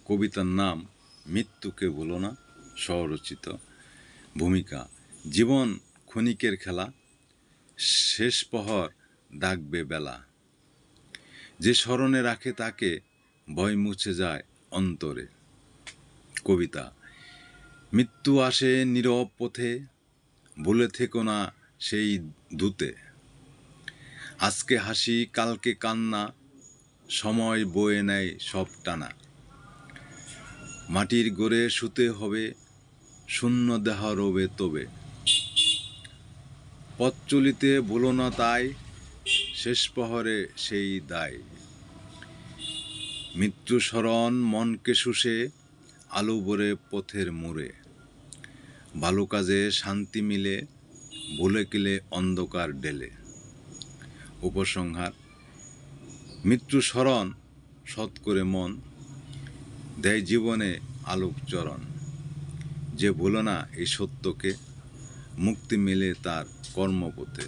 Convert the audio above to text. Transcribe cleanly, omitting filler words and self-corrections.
কবিতার নাম মৃত্যুকে ভুলো না, স্বরচিত। ভূমিকা: জীবন ক্ষণিকের খেলা, শেষ প্রহর ডাকবে বেলা। যে স্মরণে রাখে তাকে ভয় মুছে যায় অন্তরে। কবিতা: মৃত্যু আসে নীরব পথে, ভুলে থেকো না সেই দূতে। আজকে হাসি কালকে কান্না, সময় বয়ে নেয় সব টানা। মাটির গড়ে শুতে হবে, শূন্য দেহ রবে তবে। পথ চলিতে ভুলো না তাই, শেষ প্রহরে সেই দায়। মৃত্যু স্মরণ মনকে শুষে, আলো ভরে পথের মোড়ে। ভালো কাজে শান্তি মিলে, ভুলে গেলে অন্ধকার ডেলে। উপসংহার: মৃত্যু স্মরণ সৎ করে মন, দেয় জীবনে আলোক চরণ। যে ভুলো না এই সত্যকে, মুক্তি মেলে তার কর্মপথে।